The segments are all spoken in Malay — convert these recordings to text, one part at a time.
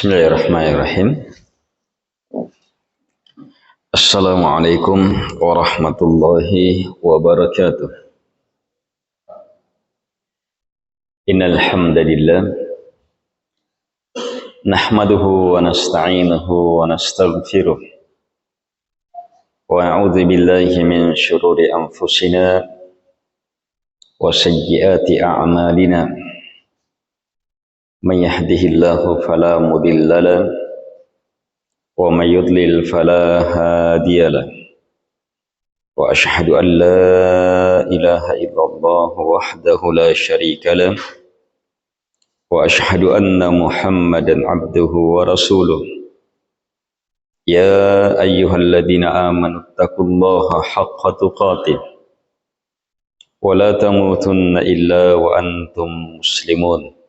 Bismillahirrahmanirrahim. Assalamualaikum warahmatullahi wabarakatuh. Innal hamdalillah nahmaduhu wa nasta'inuhu wa nastaghfiruh wa na'udzu billahi min shururi anfusina wa sayyiati a'malina. Man yahdihillahu fala mudilla lahu wa may yudlil fala hadiya lahu. Wa ashhadu an la ilaha illallah wahdahu la syarika lahu wa ashhadu anna Muhammadan abduhu wa rasuluh. Ya ayyuhalladzina amanu taqullaha haqqa tuqatih wa la tamutunna illa wa antum muslimun.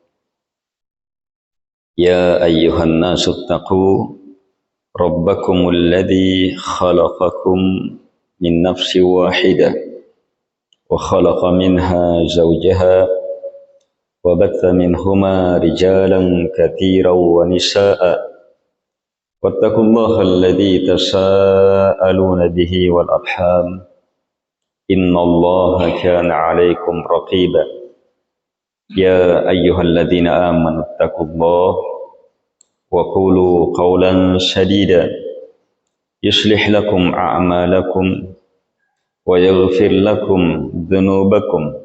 Ya ayyuhan nasu taqu rabbakumul ladzi khalaqakum min nafsin wahidah wa khalaqa minha zawjaha wa batha minhuma rijalan katsiran wa nisaa'a wattaqullaha alladzi tasaaluna bihi wal arham innallaha kana 'alaikum raqiba. Ya ayyuhalladzina amanu taqullaha wa qulu qawlan sadida yuslih lakum a'malakum wa yaghfir lakum dhunubakum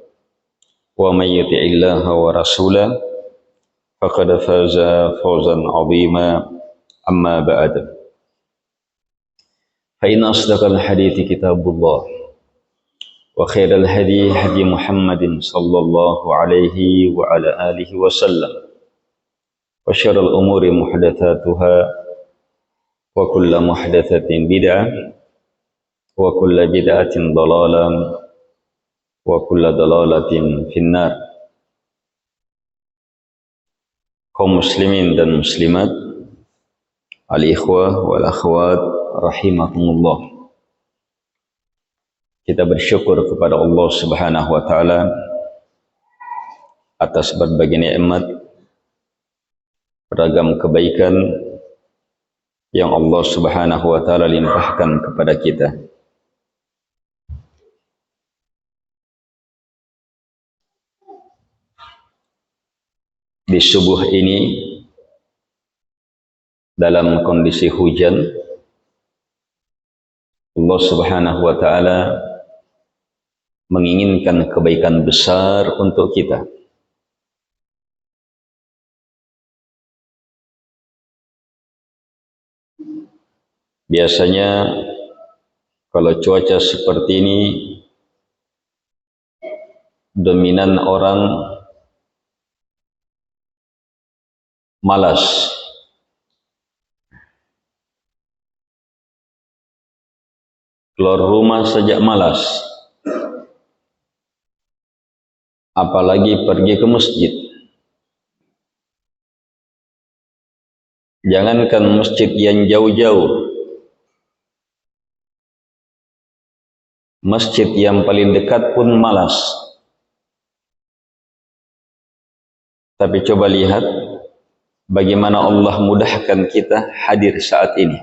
wa may yuti'illaha wa rasulahu faqad faza fawzan 'azima. Amma ba'd. Fa inna asdaqal hadithi kitabullah wa khairal hadi hadi Muhammadin sallallahu alaihi wa ala alihi wa sallam wa syarrul umuri muhdatsatuha wa kullu muhdatsatin bid'ah wa kullu bid'atin dhalalah wa kullu dhalalatin finnar. Kaum muslimin dan muslimat, al-ikhwah wal akhwat rahimakumullah. Kita bersyukur kepada Allah Subhanahu wa taala atas berbagai nikmat, beragam kebaikan yang Allah Subhanahu wa taala limpahkan kepada kita. Di subuh ini dalam kondisi hujan, Allah Subhanahu wa taala menginginkan kebaikan besar untuk kita. Biasanya kalau cuaca seperti ini dominan orang malas. Keluar rumah saja malas. Apalagi pergi ke masjid. Jangankan masjid yang jauh-jauh, masjid yang paling dekat pun malas. Tapi coba lihat bagaimana Allah mudahkan kita hadir saat ini.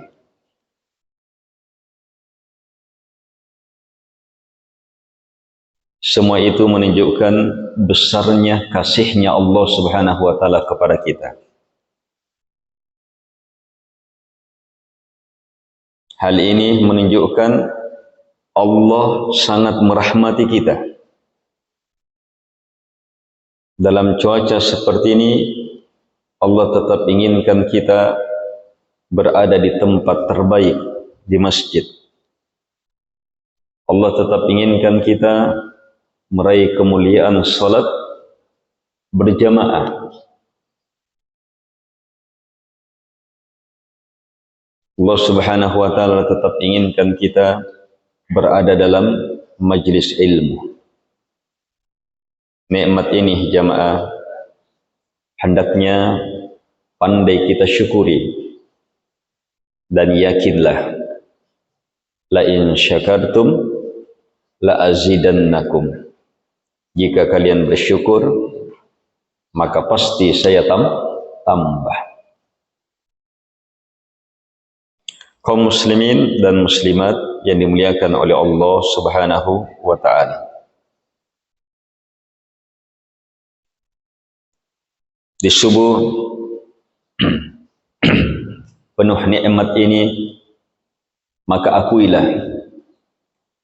Semua itu menunjukkan besarnya kasihnya Allah Subhanahu wa taala kepada kita. Hal ini menunjukkan Allah sangat merahmati kita. Dalam cuaca seperti ini, Allah tetap inginkan kita berada di tempat terbaik, di masjid. Allah tetap inginkan kita meraih kemuliaan salat berjamaah. Allah Subhanahu wa taala tetap inginkan kita berada dalam majlis ilmu. Nikmat ini jamaah hendaknya pandai kita syukuri dan yakinlah, la in syakartum la azidannakum. Jika kalian bersyukur, maka pasti saya tambah. Kaum muslimin dan muslimat yang dimuliakan oleh Allah Subhanahu wa taala. Di subuh penuh nikmat ini, maka akuilah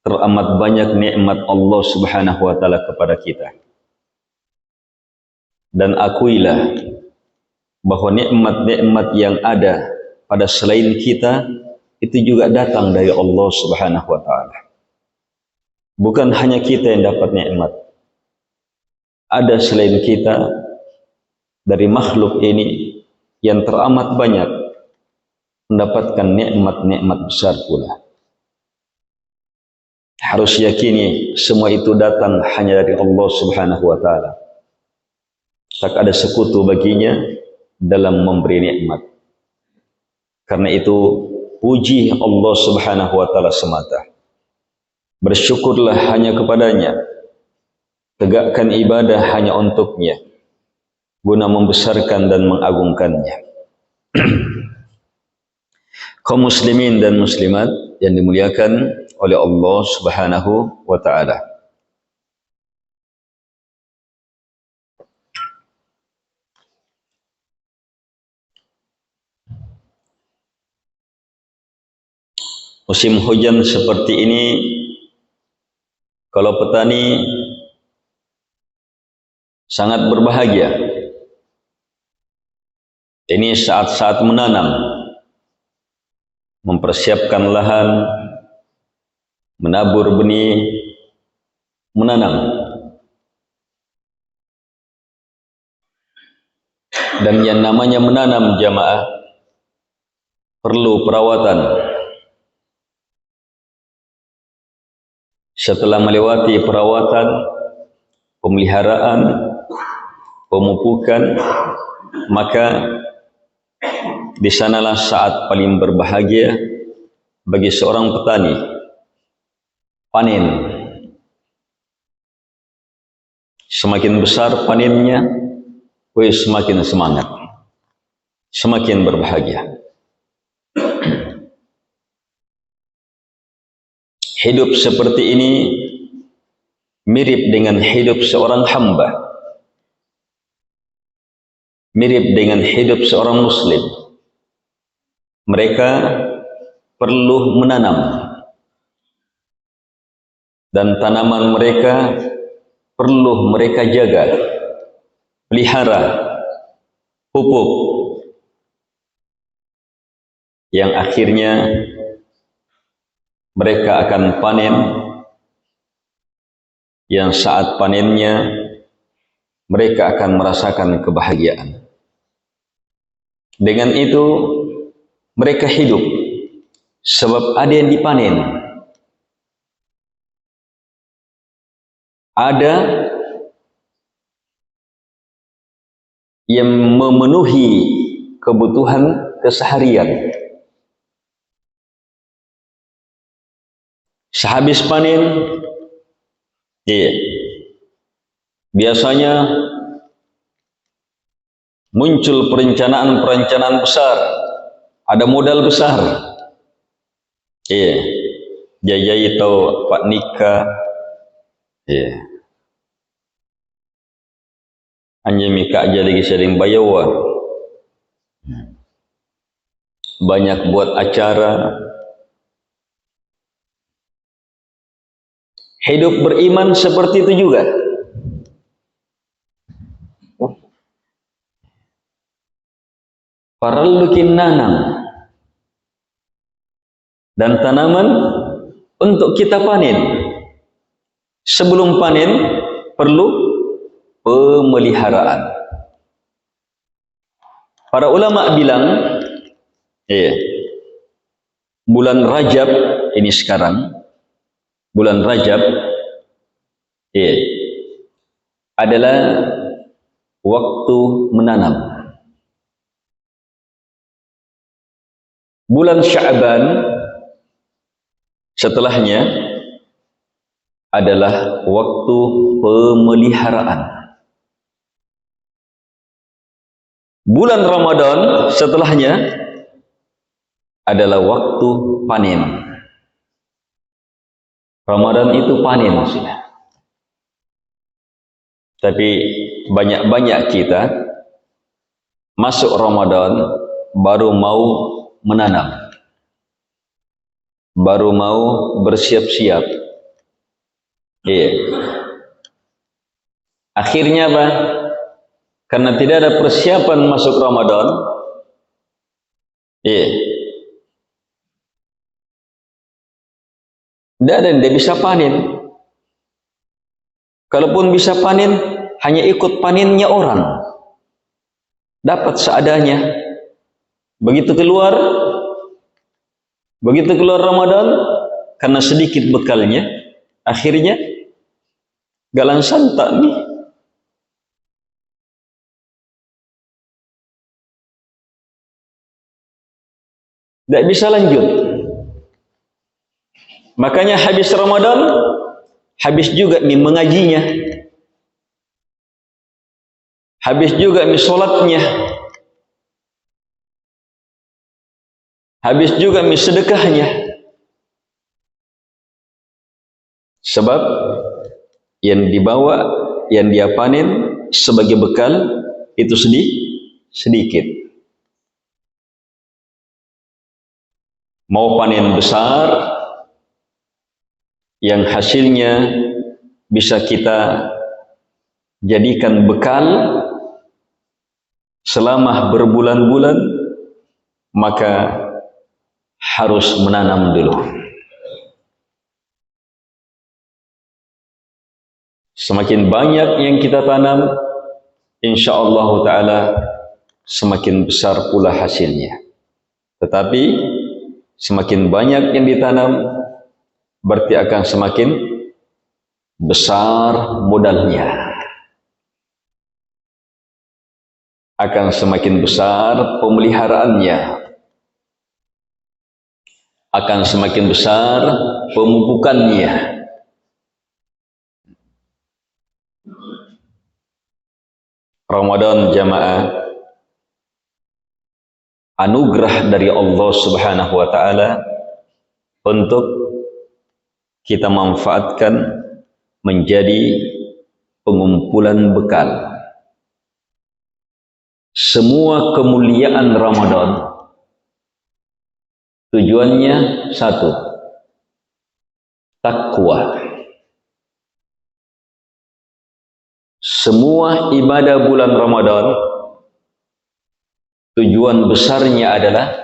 teramat banyak nikmat Allah Subhanahu wa taala kepada kita. Dan akuilah bahwa nikmat-nikmat yang ada pada selain kita itu juga datang dari Allah Subhanahu wa taala. Bukan hanya kita yang dapat nikmat. Ada selain kita dari makhluk ini yang teramat banyak mendapatkan nikmat-nikmat besar pula. Harus yakini semua itu datang hanya dari Allah Subhanahu wa taala. Tak ada sekutu baginya dalam memberi nikmat. Karena itu puji Allah Subhanahu wa taala semata. Bersyukurlah hanya kepadanya. Tegakkan ibadah hanya untuknya, guna membesarkan dan mengagungkannya. Kaum muslimin dan muslimat yang dimuliakan oleh Allah Subhanahu wa taala. Musim hujan seperti ini, kalau petani sangat berbahagia. Ini saat-saat menanam, mempersiapkan lahan, menabur benih, menanam. Dan yang namanya menanam jamaah perlu perawatan. Setelah melewati perawatan, pemeliharaan, pemupukan, maka di sanalah saat paling berbahagia bagi seorang petani. Panen. Semakin besar panennya, semakin semangat, semakin berbahagia. Hidup seperti ini mirip dengan hidup seorang hamba, mirip dengan hidup seorang muslim. Mereka perlu menanam, dan tanaman mereka perlu mereka jaga, pelihara, pupuk, yang akhirnya mereka akan panen, yang saat panennya mereka akan merasakan kebahagiaan. Dengan itu mereka hidup sebab ada yang dipanen, ada yang memenuhi kebutuhan keseharian. Sehabis panen, biasanya muncul perencanaan-perencanaan besar, ada modal besar. Iya, jajai tahu pak nikah. Iya, hanya mika aja lagi sering bayawa. Banyak buat acara. Hidup beriman seperti itu juga. Parallu bikin nanam dan tanaman untuk kita panen. Sebelum panen perlu pemeliharaan. Para ulama bilang, bulan Rajab ini sekarang, bulan Rajab adalah waktu menanam. Bulan Sya'ban setelahnya adalah waktu pemeliharaan. Bulan Ramadan setelahnya adalah waktu panen. Ramadan itu panen sudah. Tapi banyak-banyak kita masuk Ramadan baru mau menanam, baru mau bersiap-siap. Akhirnya apa? Karena tidak ada persiapan masuk Ramadan, tidak ada yang dia bisa panen. Kalaupun bisa panen, hanya ikut panennya orang, dapat seadanya. Begitu keluar Ramadan, karena sedikit bekalnya, akhirnya galang santak nih. Tidak bisa lanjut. Makanya habis Ramadan, habis juga nih mengajinya, habis juga nih sholatnya, habis juga nih sedekahnya. Sebab yang dibawa, yang dia panen sebagai bekal itu sedikit. Mau panen besar yang hasilnya bisa kita jadikan bekal selama berbulan-bulan, maka harus menanam dulu. Semakin banyak yang kita tanam, insyaallah ta'ala semakin besar pula hasilnya. Tetapi semakin banyak yang ditanam, berarti akan semakin besar modalnya, akan semakin besar pemeliharaannya, akan semakin besar pemupukannya. Ramadan jamaah anugerah dari Allah Subhanahu wa taala untuk kita manfaatkan menjadi pengumpulan bekal. Semua kemuliaan Ramadan tujuannya satu, takwa. Semua ibadah bulan Ramadan tujuan besarnya adalah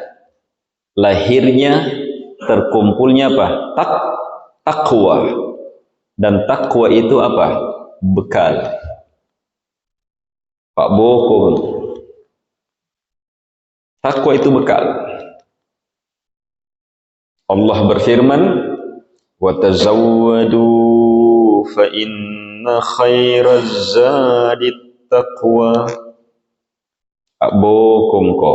lahirnya, terkumpulnya apa? Takwa. Dan takwa itu apa? Bekal. Pak Boko, takwa itu bekal. Allah berfirman, wa tazawwadu fa inna khairaz zadit taqwa. Pak Boko ko,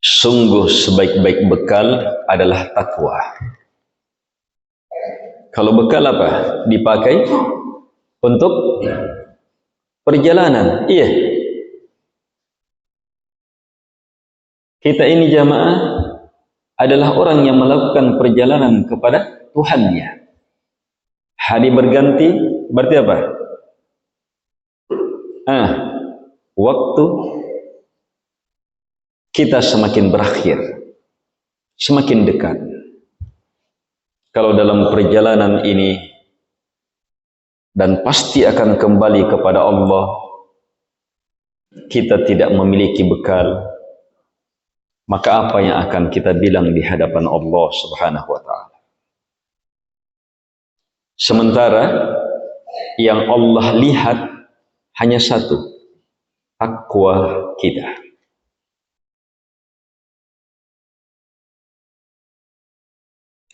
sungguh sebaik-baik bekal adalah takwa. Kalau bekal apa? Dipakai untuk perjalanan. Iya. Kita ini jamaah adalah orang yang melakukan perjalanan kepada Tuhannya. Hari berganti, berarti apa? Waktu kita semakin berakhir, semakin dekat. Kalau dalam perjalanan ini, dan pasti akan kembali kepada Allah, kita tidak memiliki bekal, maka apa yang akan kita bilang di hadapan Allah Subhanahu wa ta'ala? Sementara yang Allah lihat hanya satu, takwa kita.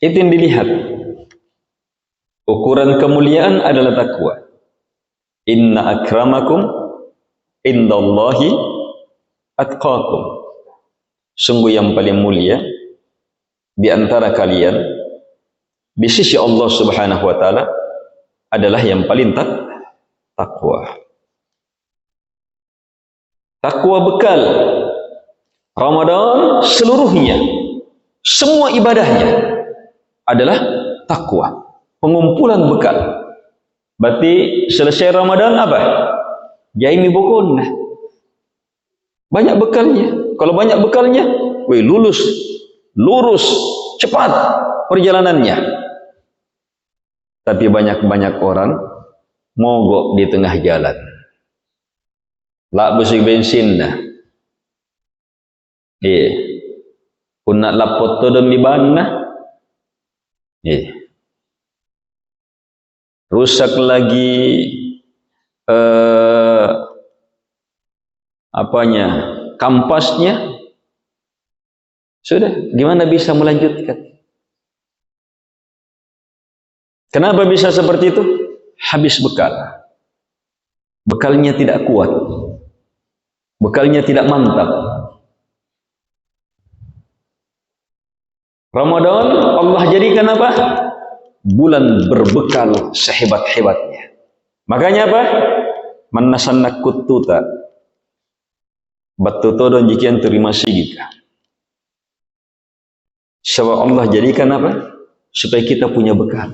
Itu yang dilihat. Ukuran kemuliaan adalah takwa. Inna akramakum indallahi atqakum. Sungguh yang paling mulia di antara kalian di sisi Allah Subhanahu wa ta'ala adalah yang paling takwa. Takwa bekal Ramadan seluruhnya, semua ibadahnya adalah takwa, pengumpulan bekal. Berarti selesai Ramadan apa? Jaimi bokon. Banyak bekalnya. Kalau banyak bekalnya, lurus, cepat perjalanannya. Tapi banyak orang mogok di tengah jalan. Lak besi bensin dah. Pun nak lapot tu demi ban. Rusak lagi kampasnya. Sudah, gimana bisa melanjutkan? Kenapa bisa seperti itu? Habis bekal. Bekalnya tidak kuat. Bekalnya tidak mantap. Ramadan Allah jadikan apa? Bulan berbekal sehebat-hebatnya. Makanya apa? Manasannak kututa. Batutodon jikian terima sigika. Sebab Allah jadikan apa? Supaya kita punya bekal.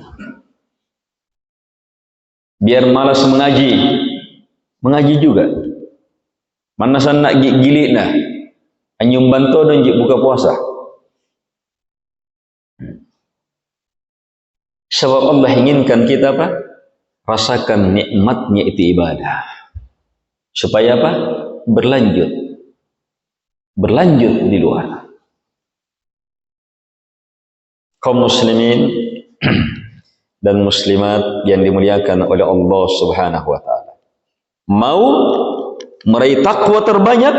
Biar malas mengaji. Mengaji juga. Manasannak gilikna. Anyum bantodon jik buka puasa. Sebab Allah inginkan kita apa? Rasakan nikmatnya itu ibadah. Supaya apa? Berlanjut di luar. Kaum muslimin dan muslimat yang dimuliakan oleh Allah Subhanahu wa ta'ala. Mau meraih takwa terbanyak,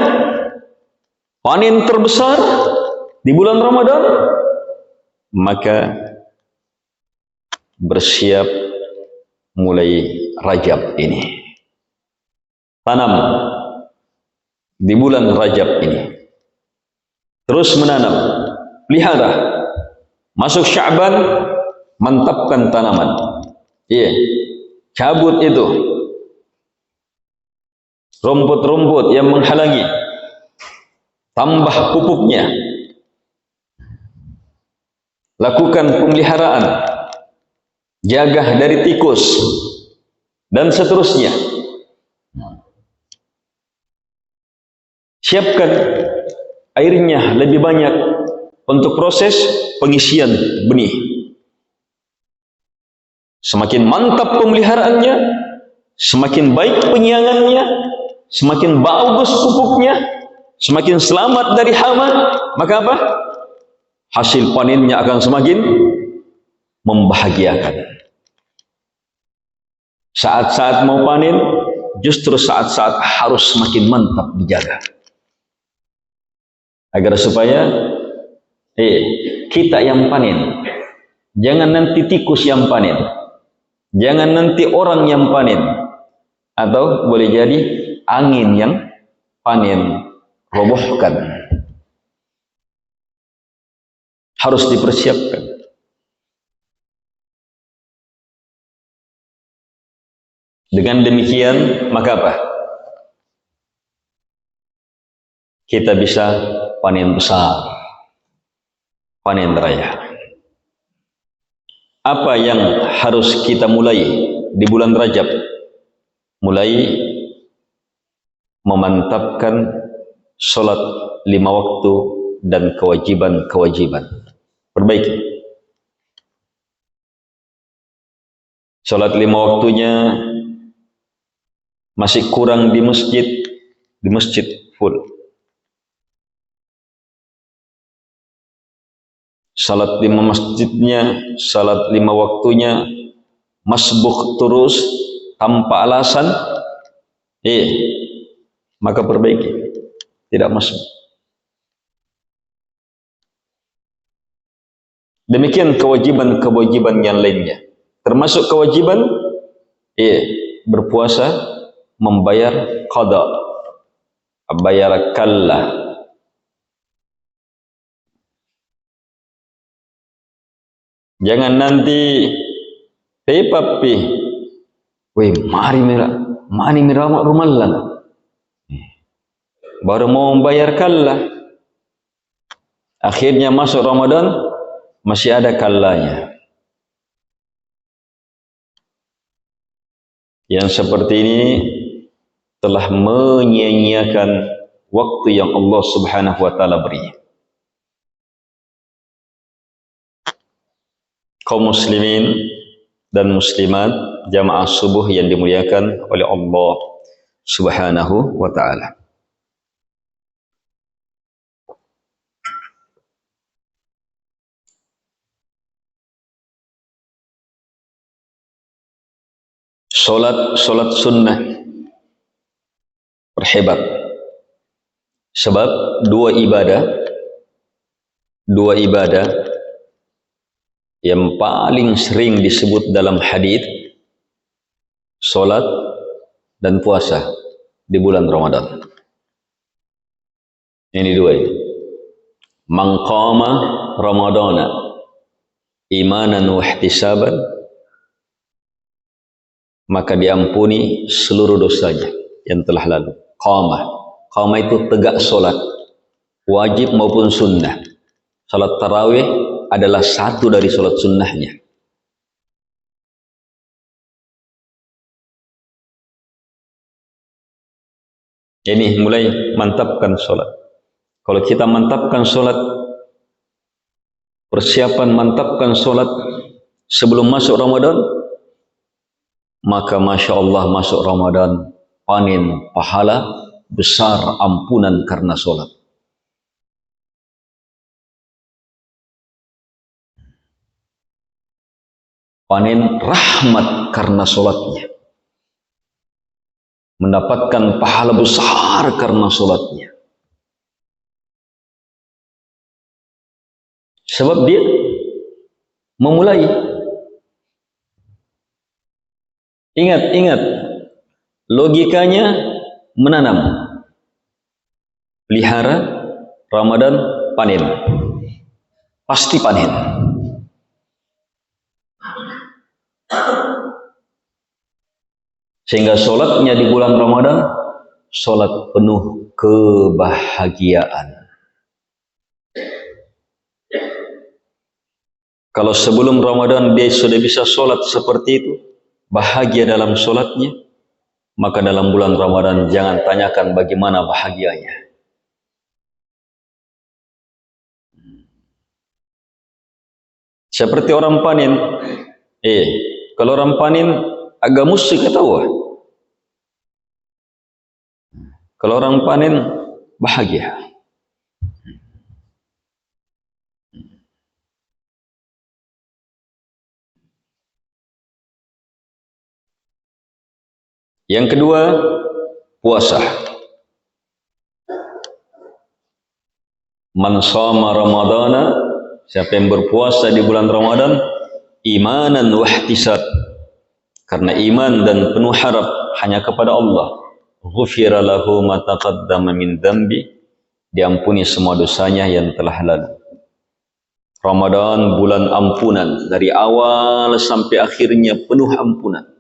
panen terbesar di bulan Ramadan, maka bersiap mulai Rajab ini. Tanam di bulan Rajab ini. Terus menanam, pelihara. Masuk Sya'ban, mantapkan tanaman. Cabut itu rumput-rumput yang menghalangi. Tambah pupuknya. Lakukan pemeliharaan. Jaga dari tikus dan seterusnya. Siapkan airnya lebih banyak untuk proses pengisian benih. Semakin mantap pemeliharaannya, semakin baik penyiangannya, semakin bagus pupuknya, semakin selamat dari hama, maka apa? Hasil panennya akan semakin membahagiakan. Saat-saat mau panen, justru saat-saat harus semakin mantap dijaga. Agar supaya kita yang panen. Jangan nanti tikus yang panen. Jangan nanti orang yang panen. Atau boleh jadi angin yang panen, robohkan. Harus dipersiapkan. Dengan demikian, maka apa? kita bisa panen besar, panen raya. Apa yang harus kita mulai di bulan Rajab? Mulai memantapkan sholat 5 waktu dan kewajiban-kewajiban. Perbaiki. Sholat 5 waktunya masih kurang di masjid full. Salat 5 masjidnya, salat 5 waktunya masbuk terus tanpa alasan, maka perbaiki, tidak masuk. Demikian kewajiban-kewajiban yang lainnya, termasuk kewajiban berpuasa, membayar qada, bayar kallah. Jangan nanti papi, mari mira rumallan, baru mau membayar kallah, akhirnya masuk Ramadan masih ada kallahnya. Yang seperti ini telah menyia-nyiakan waktu yang Allah Subhanahu wa taala beri. Kaum muslimin dan muslimat jamaah subuh yang dimuliakan oleh Allah Subhanahu wa taala. Solat sunnah berhebat, sebab dua ibadah yang paling sering disebut dalam hadis, solat dan puasa di bulan Ramadan. Ini dua ini. Man qama Ramadana imanan wa ihtisaban, maka diampuni seluruh dosanya yang telah lalu. Qama itu tegak solat, wajib maupun sunnah. Salat tarawih adalah satu dari solat sunnahnya. Ini mulai mantapkan solat. Kalau kita mantapkan solat, persiapan mantapkan solat sebelum masuk Ramadan, maka Masya Allah masuk Ramadan panen pahala besar, ampunan karena solat. Panen rahmat karena solatnya, mendapatkan pahala besar karena solatnya. Sebab dia memulai. Ingat, logikanya menanam, pelihara, Ramadan panen, pasti panen. Sehingga solatnya di bulan Ramadan, solat penuh kebahagiaan. Kalau sebelum Ramadan dia sudah bisa solat seperti itu, bahagia dalam solatnya, maka dalam bulan Ramadan jangan tanyakan bagaimana bahagianya. Seperti orang panen, kalau orang panen agak musik ketawa. Kalau orang panen bahagia. Yang kedua, puasa. Man shoma Ramadana, siapa yang berpuasa di bulan Ramadan, imanan wa ihtisab, karena iman dan penuh harap hanya kepada Allah, ghufira lahu ma taqaddama min dzambi, diampuni semua dosanya yang telah lalu. Ramadan bulan ampunan, dari awal sampai akhirnya penuh ampunan.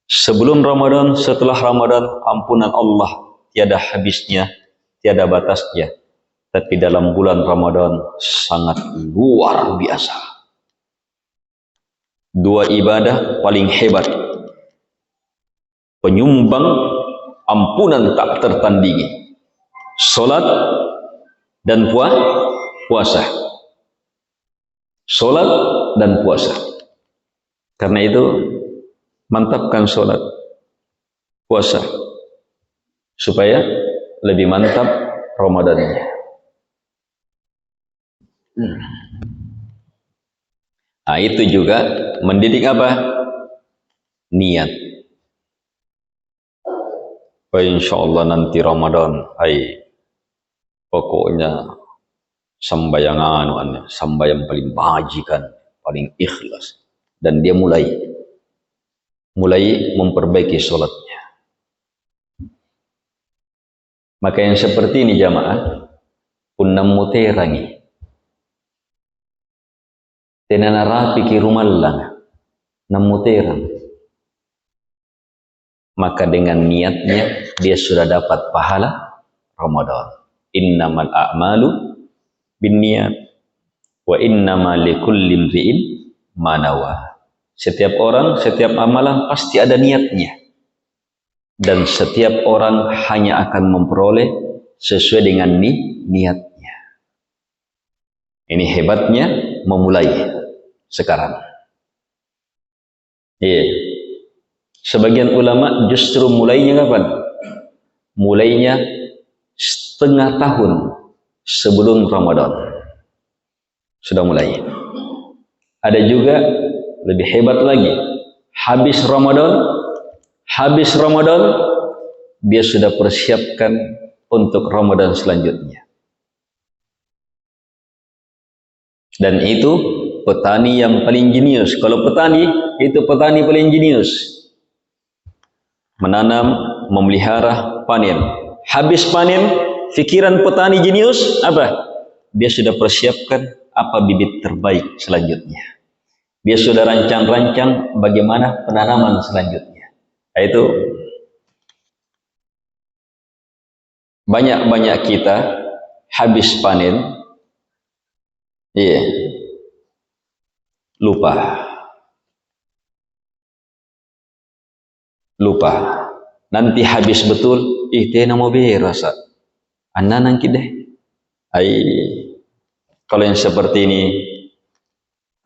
Sebelum Ramadan, setelah Ramadan, ampunan Allah tiada habisnya, tiada batasnya. Tapi dalam bulan Ramadan sangat luar biasa. Dua ibadah paling hebat, penyumbang ampunan tak tertandingi, solat dan puasa. Solat dan puasa. Karena itu mantapkan solat, puasa, supaya lebih mantap Ramadannya. Nah, itu juga mendidik apa? Niat. Insyaallah nanti Ramadan, pokoknya sambayang paling bajikan, paling ikhlas, dan dia mulai memperbaiki sholatnya. Maka yang seperti ini jamaah, punnam muterangi, tenana rapi ki rumallang, namuterang. Maka dengan niatnya dia sudah dapat pahala Ramadan. Innamal a'malu binniyat wa innama likulli imri'in ma nawa. Setiap orang, setiap amalan pasti ada niatnya. Dan setiap orang hanya akan memperoleh sesuai dengan niatnya. Ini hebatnya memulai sekarang. Iya. Sebagian ulama justru mulainya kapan? Mulainya setengah tahun sebelum Ramadan. Sudah mulai. Ada juga lebih hebat lagi. Habis Ramadan dia sudah persiapkan untuk Ramadan selanjutnya. Dan itu petani yang paling jenius. Kalau petani, itu petani paling jenius. Menanam, memelihara, panen. Habis panen, fikiran petani jenius apa? Dia sudah persiapkan apa bibit terbaik selanjutnya. Dia sudah rancang-rancang bagaimana penanaman selanjutnya. Nah, itu banyak kita habis panen, lupa. Nanti habis betul, tena mau berasa. Anak deh. Kalau yang seperti ini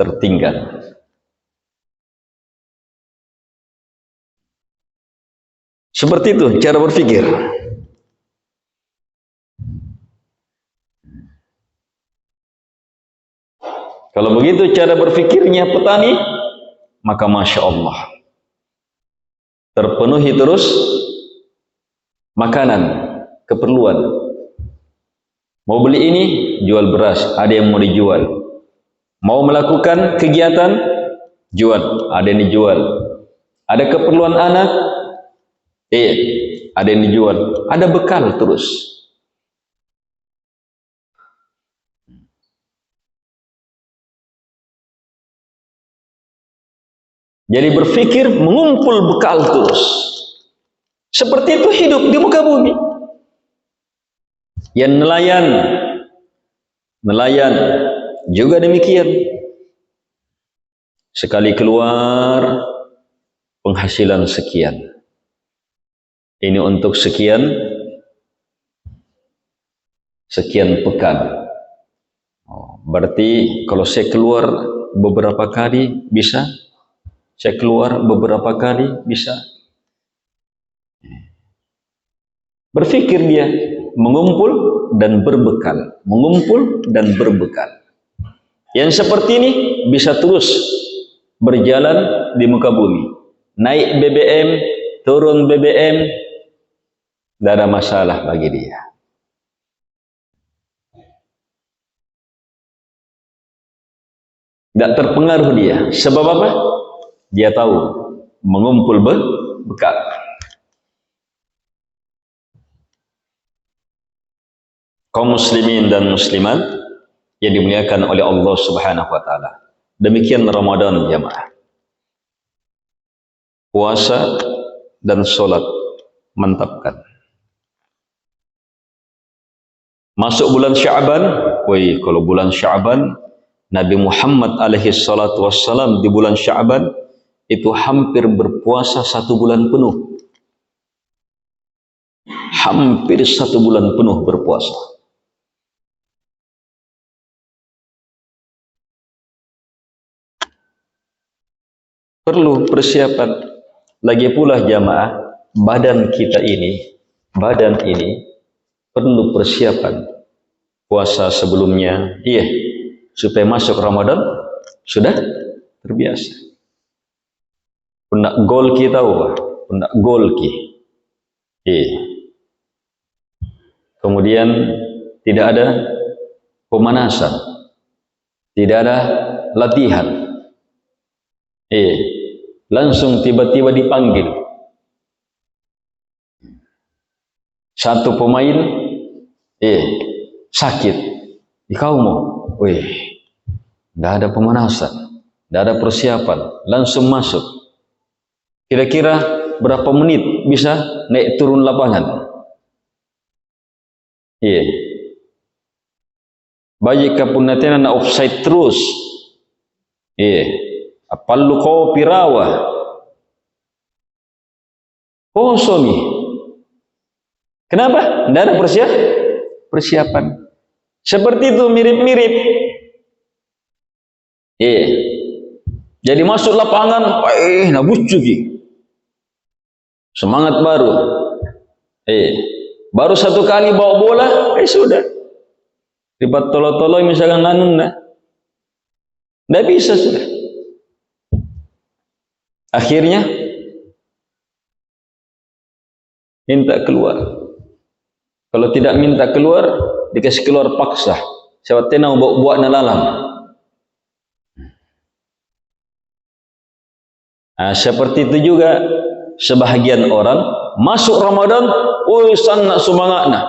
tertinggal. Seperti itu cara berpikir. Kalau begitu cara berpikirnya petani, maka Masya Allah, terpenuhi terus makanan, keperluan. Mau beli ini, jual beras, ada yang mau dijual. Mau melakukan kegiatan, jual, ada yang dijual. Ada keperluan anak, ada yang dijual. Ada bekal terus. Jadi berpikir mengumpul bekal terus. Seperti itu hidup di muka bumi. Yang nelayan juga demikian. Sekali keluar penghasilan sekian. Ini untuk sekian pekan. Berarti kalau saya keluar beberapa kali bisa. Saya keluar beberapa kali bisa. Berpikir dia mengumpul dan berbekal, mengumpul dan berbekal. Yang seperti ini bisa terus berjalan di muka bumi. Naik BBM, turun BBM, tidak ada masalah bagi dia. Tidak terpengaruh dia. Sebab apa? Dia tahu mengumpul bekal. Kaum muslimin dan muslimat yang dimuliakan oleh Allah Subhanahu wa taala. Demikian Ramadan jamaah. Puasa dan sholat mantapkan. Masuk bulan Sya'ban, woi, kalau bulan Sya'ban, Nabi Muhammad alaihi salatu wassalam di bulan Sya'ban itu hampir berpuasa 1 bulan penuh. Hampir 1 bulan penuh berpuasa. Perlu persiapan. Lagi pula jamaah, badan ini perlu persiapan. Puasa sebelumnya, iya, supaya masuk Ramadan sudah terbiasa. Pundak gol kita, pundak gol ki. Iya. Kemudian tidak ada pemanasan, tidak ada latihan. Langsung tiba-tiba dipanggil. Satu pemain sakit. Kau mau? Tidak ada pemanasan, tidak ada persiapan, langsung masuk. Kira-kira berapa menit bisa naik turun lapangan? Bayi kapunatena na offside terus. Apallu kau pirawa. Suami. Kenapa? Tidak ada persiapan. Seperti itu mirip-mirip. Jadi masuk lapangan, nabucuki. Semangat baru. Baru 1 kali bawa bola, sudah. Ribat tolo-tolo misalkan tidak bisa sudah. Akhirnya minta keluar. Kalau tidak minta keluar, dikasih keluar paksa. Siapa tenang buat nalalang. Seperti itu juga sebahagian orang masuk Ramadan, sangat semangatnya.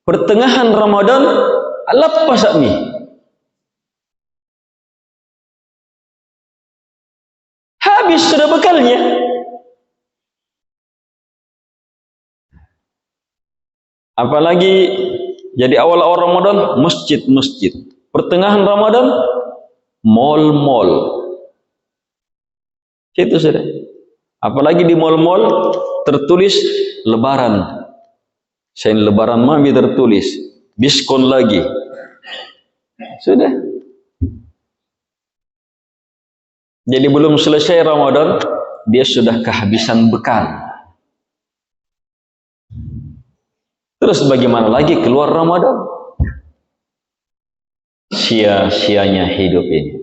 Pertengahan Ramadan, lepas ni. Habis sudah bekalnya. Apalagi jadi awal-awal Ramadan, masjid-masjid. Pertengahan Ramadan, mall-mall. Itu sudah. Apalagi di mall-mall tertulis lebaran. Selain lebaran mami tertulis diskon lagi. Sudah. Jadi belum selesai Ramadan, dia sudah kehabisan bekal. Terus bagaimana lagi keluar Ramadan? Sia-sianya hidup ini.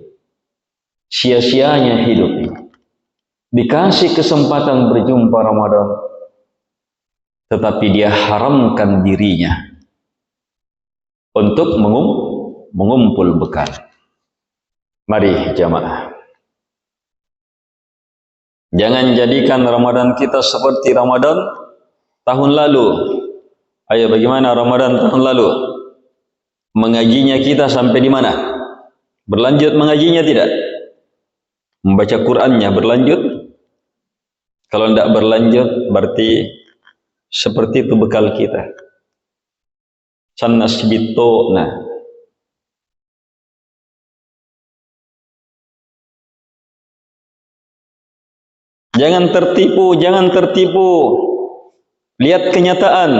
Sia-sianya hidup ini. Dikasih kesempatan berjumpa Ramadan, tetapi dia haramkan dirinya untuk mengumpul bekal. Mari jamaah, jangan jadikan Ramadan kita seperti Ramadan tahun lalu. Ayo, bagaimana Ramadan tahun lalu? Mengajinya kita sampai di mana? Berlanjut mengajinya tidak? Membaca Qur'annya berlanjut? Kalau tidak berlanjut, berarti seperti itu bekal kita. Sannas bito. Jangan tertipu, jangan tertipu. Lihat kenyataan.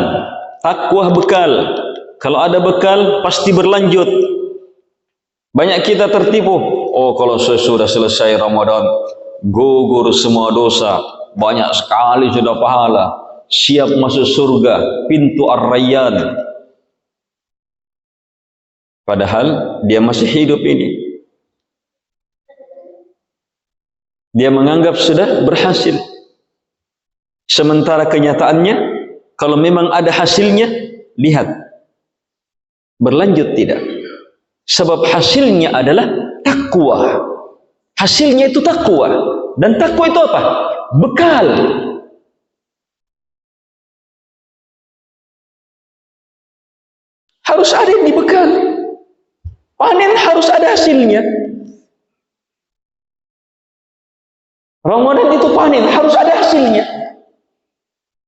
Takwa bekal. Kalau ada bekal, pasti berlanjut. Banyak kita tertipu. Kalau sudah selesai Ramadan, gugur semua dosa. Banyak sekali sudah pahala. Siap masuk surga, pintu Ar-Rayyan. Padahal dia masih hidup ini. Dia menganggap sudah berhasil. Sementara kenyataannya, kalau memang ada hasilnya, lihat. Berlanjut tidak. Sebab hasilnya adalah takwa. Hasilnya itu takwa. Dan takwa itu apa? Bekal. Harus ada yang dibekal. Panen harus ada hasilnya. Ramadan itu panen, harus ada hasilnya.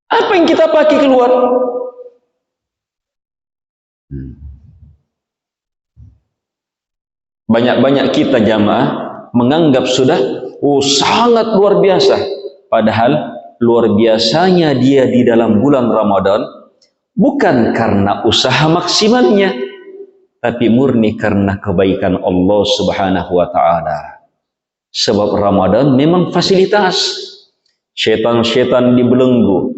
Apa yang kita pakai keluar? Banyak-banyak kita jamaah menganggap sudah sangat luar biasa. Padahal luar biasanya dia di dalam bulan Ramadan bukan karena usaha maksimalnya, tapi murni karena kebaikan Allah Subhanahu wa taala. Sebab Ramadan memang fasilitas. Syaitan-syaitan dibelenggu.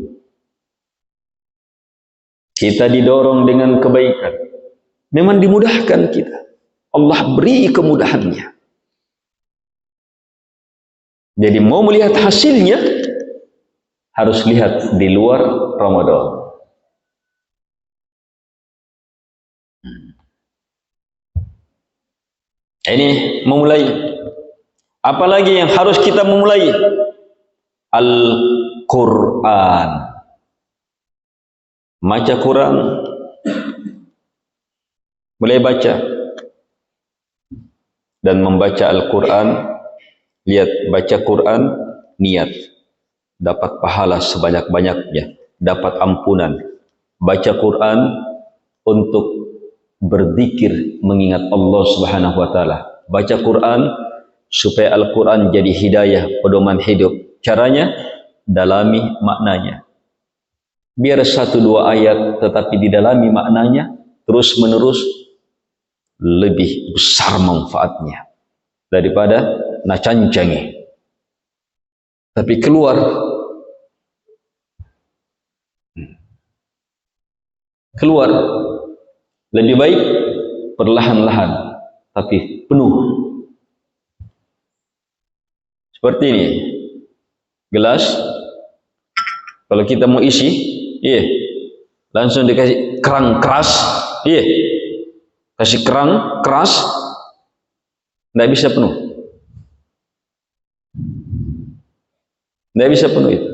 Kita didorong dengan kebaikan. Memang dimudahkan kita. Allah beri kemudahannya. Jadi mau melihat hasilnya, harus lihat di luar Ramadan. Ini memulai. Apalagi yang harus kita memulai? Al-Quran. Baca Quran. Mulai baca. Dan membaca Al-Quran, lihat baca Quran, niat dapat pahala sebanyak-banyaknya, dapat ampunan. Baca Quran untuk berzikir mengingat Allah Subhanahu wa taala. Baca Quran supaya Al-Quran jadi hidayah, pedoman hidup. Caranya dalami maknanya. Biar 1-2 ayat tetapi didalami maknanya terus menerus, lebih besar manfaatnya daripada nacancangi. Tapi keluar lebih baik perlahan-lahan tapi penuh. Seperti ini gelas, kalau kita mau isi, langsung dikasih kerang keras, kasih kerang keras, tidak bisa penuh. Tidak bisa penuh itu.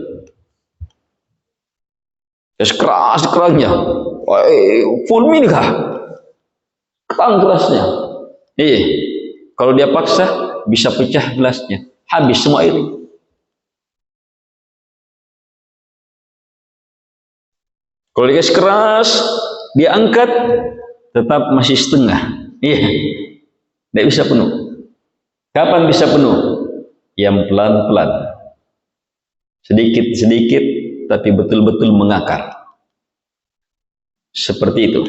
Kasih keras kerangnya, full mini kah? Kerang kerasnya. Kalau dia paksa bisa pecah gelasnya, habis semua air. Kalau dikasih keras, dia angkat, tetap masih setengah. Tidak bisa penuh. Kapan bisa penuh? Yang pelan-pelan. Sedikit-sedikit, tapi betul-betul mengakar. Seperti itu.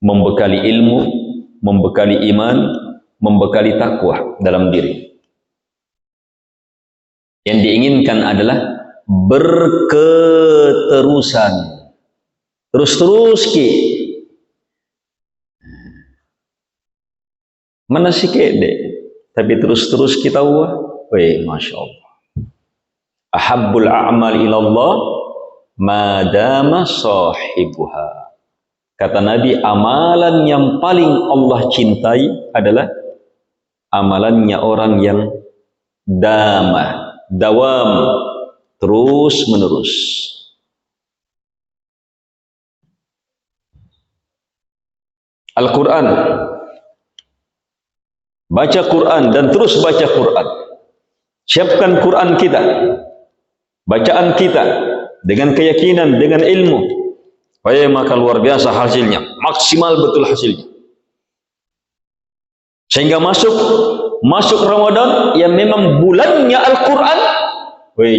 Membekali ilmu, membekali iman, membekali takwa dalam diri. Yang diinginkan adalah berketerusan. Terus-terus ki. Mana si kede? Tapi terus-terus kita Masya Allah. Ahabbul a'mal ilallah madama sahibuha. Kata Nabi, amalan yang paling Allah cintai adalah amalannya orang yang dawam, terus menerus. Al-Quran, baca Quran dan terus baca Quran. Siapkan Quran kita, bacaan kita dengan keyakinan, dengan ilmu. Maka luar biasa hasilnya, maksimal betul hasilnya. Sehingga masuk Ramadan yang memang bulannya Al-Quran,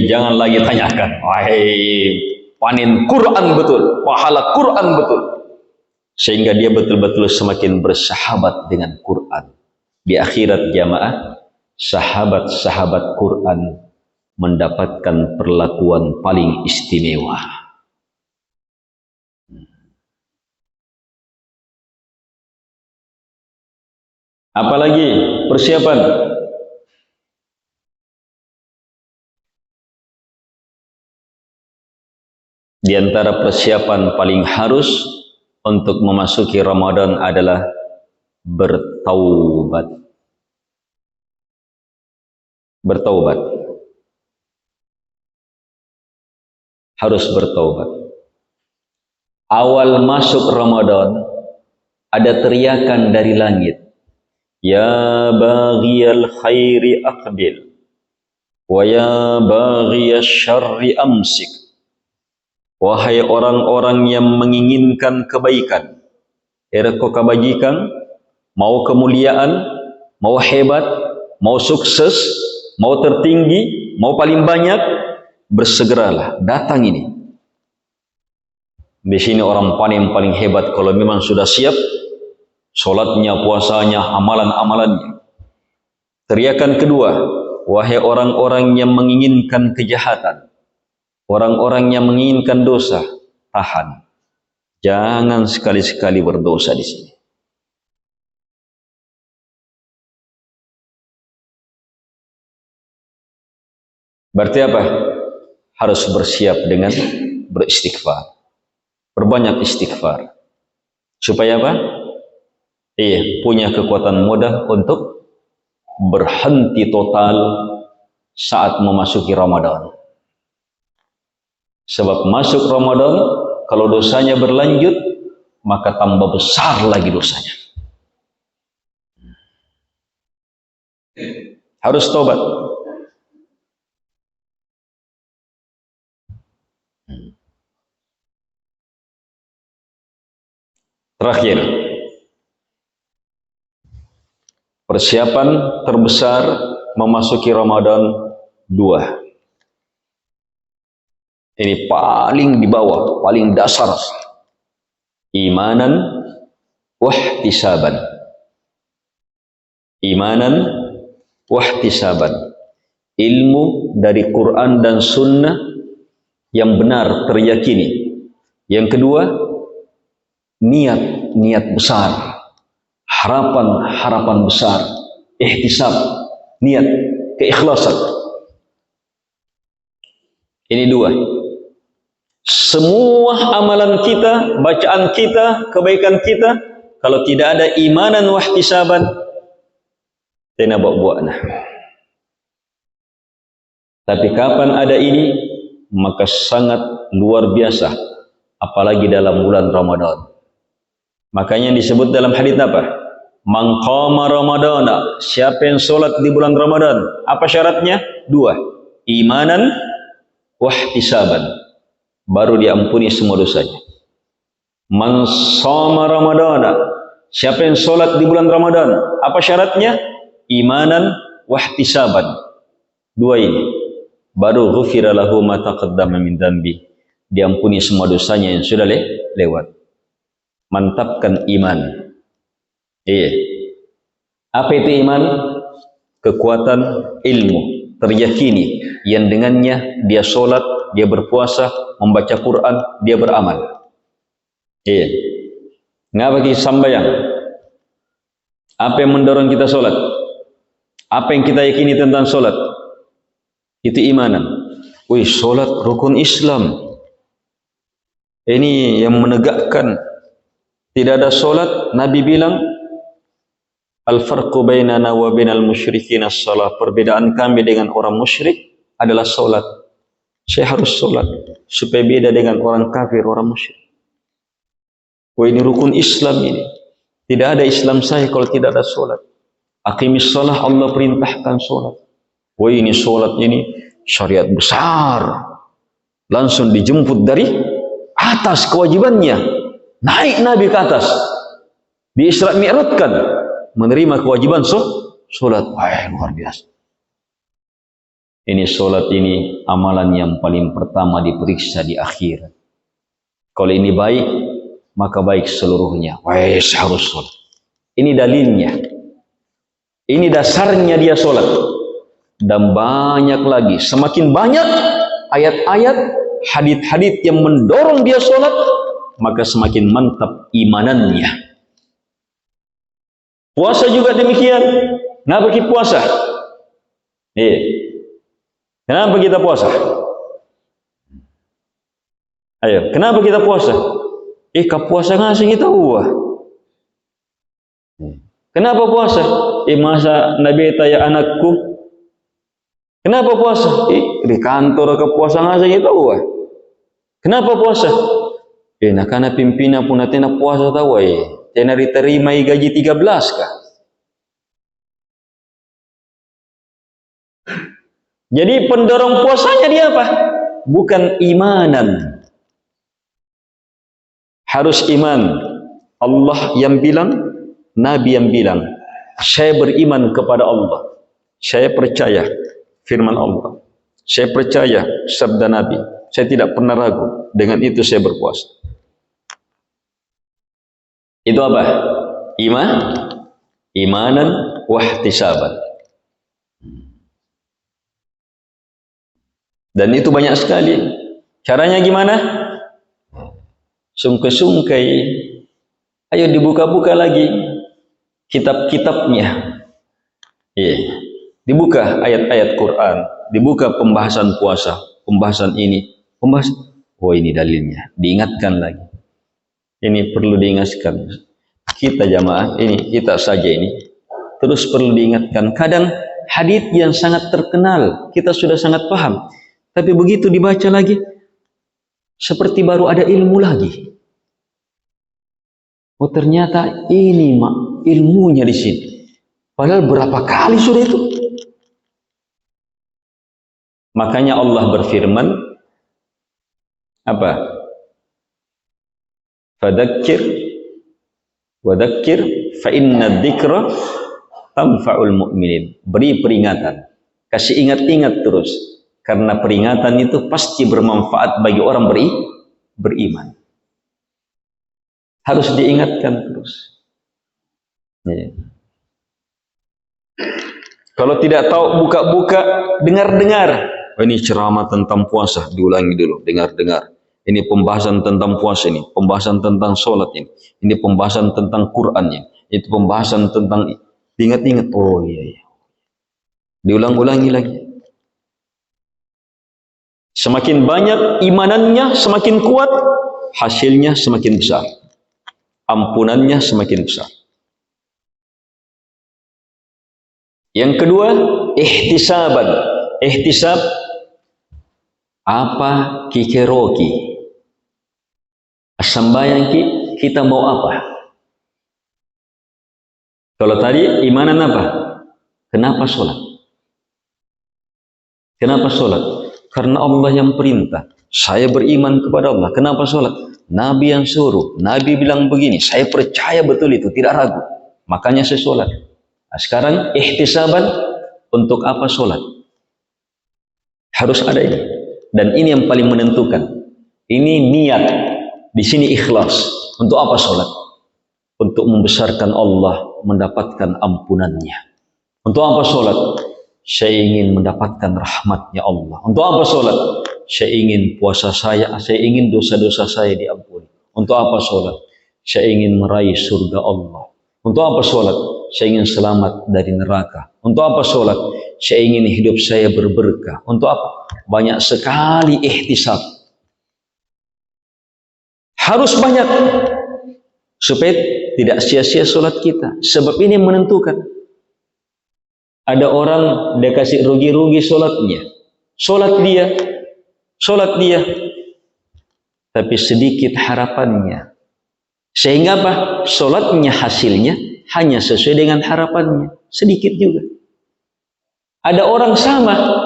jangan lagi tanyakan, panen Quran betul, pahala Quran betul. Sehingga dia betul-betul semakin bersahabat dengan Quran. Di akhirat jamaah, sahabat-sahabat Quran mendapatkan perlakuan paling istimewa. Apalagi persiapan? Di antara persiapan paling harus untuk memasuki Ramadan adalah bertaubat. Bertaubat. Harus bertaubat. Awal masuk Ramadan ada teriakan dari langit. Ya baghiyal khairi aqbil wa ya baghiyasy syarri amsik Wahai orang-orang yang menginginkan kebaikan, erko kebajikan, mau kemuliaan, mau hebat, mau sukses, mau tertinggi, mau paling banyak, bersegeralah datang ini. Di sini orang paling hebat kalau memang sudah siap, solatnya, puasanya, amalan-amalannya. Teriakan kedua, wahai orang-orang yang menginginkan kejahatan, orang-orang yang menginginkan dosa, tahan. Jangan sekali-sekali berdosa di sini. Berarti apa? Harus bersiap dengan beristighfar. Perbanyak istighfar. Supaya apa? Punya kekuatan modal untuk berhenti total saat memasuki Ramadan. Sebab masuk Ramadan, kalau dosanya berlanjut, maka tambah besar lagi dosanya. Harus tobat. Terakhir, persiapan terbesar memasuki Ramadan 2. Ini paling di bawah, paling dasar. Imanan wahtisaban. Imanan wahtisaban. Ilmu dari Quran dan Sunnah yang benar, teryakini. Yang kedua, niat besar, harapan besar, ihtisab, niat, keikhlasan. Ini 2. Semua amalan kita, bacaan kita, kebaikan kita, kalau tidak ada imanan wahtisaban, tidak buat-buatna. Tapi kapan ada ini, maka sangat luar biasa, apalagi dalam bulan Ramadan. Makanya disebut dalam hadits apa? Man qama Ramadana, siapa yang solat di bulan Ramadan, apa syaratnya? 2. Imanan wahtisaban, baru diampuni semua dosanya. Man shoma Ramadana, siapa yang solat di bulan Ramadan, apa syaratnya? Imanan wahtisaban. 2 ini, baru ghufira lahu ma taqaddama min dzambi, diampuni semua dosanya yang sudah lewat. Mantapkan iman. Apa itu iman? Kekuatan ilmu, teryakini yang dengannya dia solat, dia berpuasa, membaca Quran, dia beramal. Ngapa kita sambayang? Apa yang mendorong kita solat? Apa yang kita yakini tentang solat? Itu imanan. Solat rukun Islam. Ini yang menegakkan. Tidak ada solat, Nabi bilang, al-farqu bainana wa bainal musyrikin as-salat. Perbedaan kami dengan orang musyrik adalah solat. Saya harus solat supaya beda dengan orang kafir, orang musyrik. Ini rukun Islam ini. Tidak ada Islam saya kalau tidak ada solat. Aqimis salah, Allah perintahkan solat. Ini solat ini syariat besar. Langsung dijemput dari atas kewajibannya. Naik Nabi ke atas, di Isra Mi'rajkan, menerima kewajiban solat. Luar biasa. Ini solat ini amalan yang paling pertama diperiksa di akhir. Kalau ini baik, maka baik seluruhnya. Harus solat. Ini dalilnya. Ini dasarnya dia solat. Dan banyak lagi, semakin banyak ayat-ayat, hadits-hadits yang mendorong dia solat, maka semakin mantap imanannya. Puasa juga demikian. Kenapa kita puasa? Kenapa kita puasa? Ayo, kenapa kita puasa? Puasa ngasih kita uang. Kenapa puasa? Masa Nabi tanya anakku, kenapa puasa? Di kantor ke puasa ngasih kita uang. Kenapa puasa? Karena pimpinan pun nanti puasa tahu tena diterima gaji 13 kah? Jadi pendorong puasanya dia apa? Bukan imanan. Harus iman. Allah yang bilang, Nabi yang bilang. Saya beriman kepada Allah. Saya percaya firman Allah. Saya percaya sabda Nabi. Saya tidak pernah ragu. Dengan itu saya berpuasa. Itu apa? Imanan wahtisaban. Dan itu banyak sekali. Caranya gimana? Sungkai-sungkai. Ayo dibuka-buka lagi kitab-kitabnya. Dibuka ayat-ayat Quran, dibuka pembahasan puasa, pembahasan ini, oh ini dalilnya, diingatkan lagi. Ini perlu diingatkan. Kita jamaah ini, kita saja ini terus perlu diingatkan. Kadang hadits yang sangat terkenal kita sudah sangat paham, tapi begitu dibaca lagi seperti baru ada ilmu lagi. Oh ternyata ini ilmunya di sini. Padahal berapa kali sudah itu. Makanya Allah berfirman apa? Fadzakir wadzakir fa inna dzikra tanfa'ul mu'minin. Beri peringatan, kasih ingat-ingat terus, karena peringatan itu pasti bermanfaat bagi orang beriman. Harus diingatkan terus. Kalau tidak tahu, buka-buka, dengar-dengar. Oh, ini ceramah tentang puasa, diulangi dulu, dengar-dengar. Ini pembahasan tentang puasa ini, pembahasan tentang sholat ini pembahasan tentang Quran ini, itu pembahasan tentang, ingat-ingat. Oh iya. Diulang-ulangi lagi. Semakin banyak imanannya, semakin kuat, hasilnya semakin besar. Ampunannya semakin besar. Yang kedua, ihtisaban. Ihtisab apa? Kikeroki. Sembahyang kita mau apa? Kalau tadi imanan apa? Kenapa sholat? Kenapa sholat? Karena Allah yang perintah. Saya beriman kepada Allah. Kenapa sholat? Nabi yang suruh. Nabi bilang begini. Saya percaya betul itu, tidak ragu. Makanya saya sholat. Nah, sekarang ihtisaban untuk apa sholat? Harus ada ini. Dan ini yang paling menentukan. Ini niat. Di sini ikhlas. Untuk apa sholat? Untuk membesarkan Allah, mendapatkan ampunannya. Untuk apa sholat? Saya ingin mendapatkan rahmatnya Allah. Untuk apa sholat? Saya ingin puasa saya ingin dosa-dosa saya diampuni. Untuk apa sholat? Saya ingin meraih surga Allah. Untuk apa sholat? Saya ingin selamat dari neraka. Untuk apa sholat? Saya ingin hidup saya berberkah. Untuk apa? Banyak sekali ihtisab. Harus banyak. Supaya tidak sia-sia sholat kita. Sebab ini menentukan. Ada orang dia kasih rugi-rugi sholatnya. Sholat dia. Tapi sedikit harapannya. Sehingga apa? Sholatnya hasilnya hanya sesuai dengan harapannya. Sedikit juga. Ada orang sama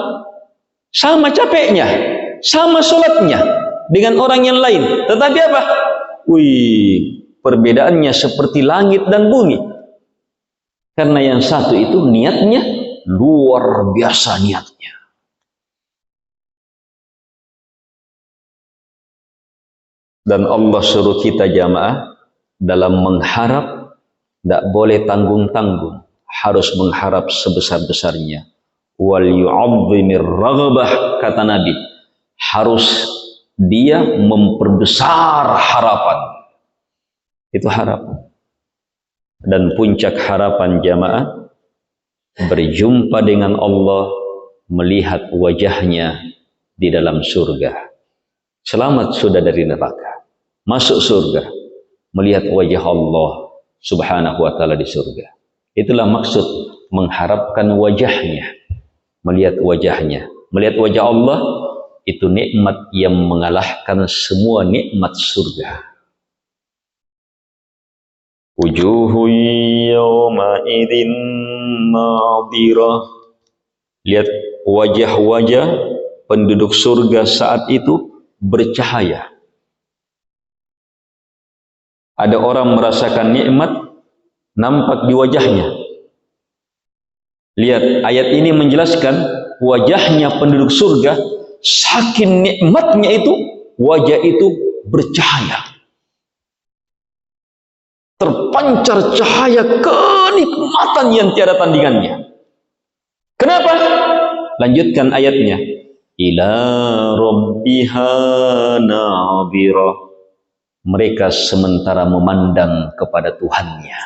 capeknya, sama sholatnya dengan orang yang lain. Tetapi apa? Perbedaannya seperti langit dan bumi. Karena yang satu itu niatnya luar biasa niatnya. Dan Allah suruh kita jamaah dalam mengharap tidak boleh tanggung-tanggung, harus mengharap sebesar-besarnya. Wal yu'azzimir raghabah, kata Nabi, harus dia memperbesar harapan. Itu harapan. Dan puncak harapan jamaah berjumpa dengan Allah, melihat wajahnya di dalam surga. Selamat sudah dari neraka, masuk surga, melihat wajah Allah subhanahu wa ta'ala di surga. Itulah maksud mengharapkan wajahnya, melihat wajahnya. Melihat wajah Allah itu nikmat yang mengalahkan semua nikmat surga. Wujuhun yawma idzin nadhirah. Lihat wajah-wajah penduduk surga saat itu bercahaya. Ada orang merasakan nikmat nampak di wajahnya. Lihat, ayat ini menjelaskan wajahnya penduduk surga, saking nikmatnya itu, wajah itu bercahaya. Terpancar cahaya kenikmatan yang tiada tandingannya. Kenapa? Lanjutkan ayatnya. Ila rabbiha nadhirah. Mereka sementara memandang kepada Tuhannya.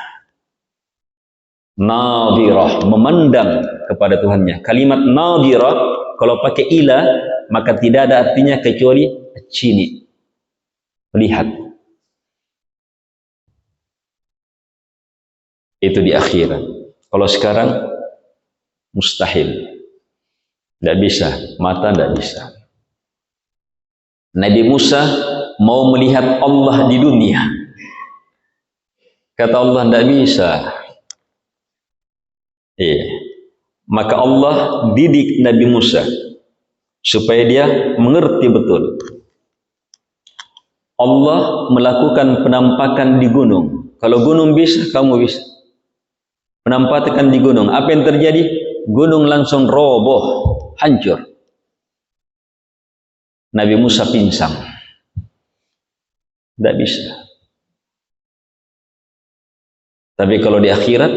Nadhirah, memandang kepada Tuhannya. Kalimat nadhirah kalau pakai ila maka tidak ada artinya kecuali cini, melihat. Itu di akhirat. Kalau sekarang mustahil, tidak bisa, mata tidak bisa. Nabi Musa mau melihat Allah di dunia, kata Allah tidak bisa. Maka Allah didik Nabi Musa supaya dia mengerti betul. Allah melakukan penampakan di gunung. Kalau gunung bisa, kamu bisa. Penampakan di gunung. Apa yang terjadi? Gunung langsung roboh, hancur. Nabi Musa pingsan. Tidak bisa. Tapi kalau di akhirat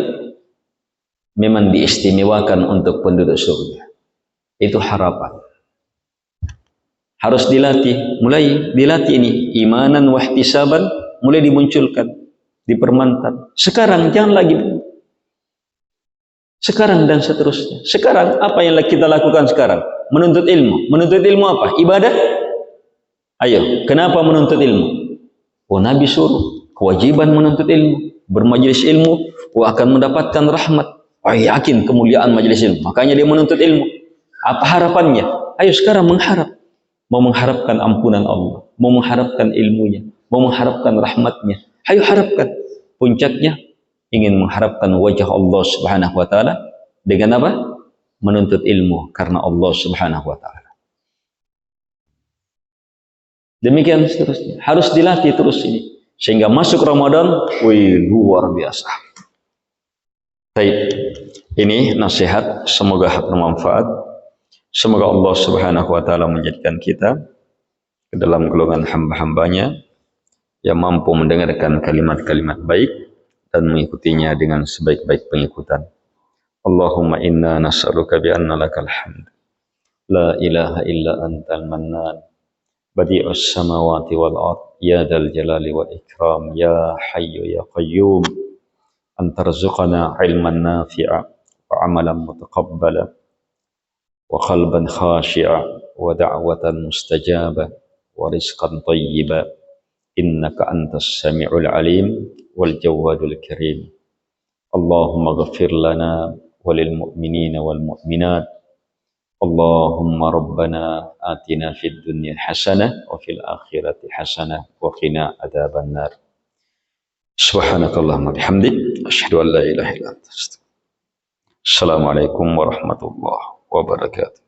memang diistimewakan untuk penduduk surga. Itu harapan. Harus dilatih, mulai dilatih ini imanan wa ihtisaban, mulai dimunculkan, dipermantap. Sekarang jangan lagi. Sekarang dan seterusnya. Sekarang apa yang kita lakukan sekarang? Menuntut ilmu. Menuntut ilmu apa? Ibadah? Ayo, kenapa menuntut ilmu? Oh, Nabi suruh, kewajiban menuntut ilmu, bermajelis ilmu, akan mendapatkan rahmat. Yakin kemuliaan majelis ilmu, makanya dia menuntut ilmu. Apa harapannya? Ayo sekarang mengharap. Mau mengharapkan ampunan Allah, mau mengharapkan ilmunya, mau mengharapkan rahmatnya. Ayo harapkan. Puncaknya ingin mengharapkan wajah Allah Subhanahu wa taala dengan apa? Menuntut ilmu karena Allah Subhanahu wa taala. Demikian seterusnya. Harus dilatih terus ini sehingga masuk Ramadan, luar biasa. Baik. Ini nasihat, semoga bermanfaat. Semoga Allah Subhanahu wa taala menjadikan kita ke dalam golongan hamba-hambanya yang mampu mendengarkan kalimat-kalimat baik dan mengikutinya dengan sebaik-baik pengikutan. Allahumma inna nas'aluka bi anna lakal hamd. La ilaha illa antal mannan. Badi'us samawati wal ard. Ya dzal jalali wal ikram. Ya hayyu ya qayyum. Antarzuqana ilman nafi'a wa amalan mutaqabbala wa qalban khashi'a wa da'watan mustajabah wa rizqan tayyiba. Innaka antas sami'ul alim wal jawadul karim. Allahumma ghafir lana walil mu'minina wal mu'minat. Allahumma rabbana atina fid dunya hasanah wa fil akhirati hasanah wa qina adzaban nar. Subhanakallahumma bihamdik asyhadu an la ilaha illa anta astaghfiruka. Assalamualaikum warahmatullahi wabarakatuh.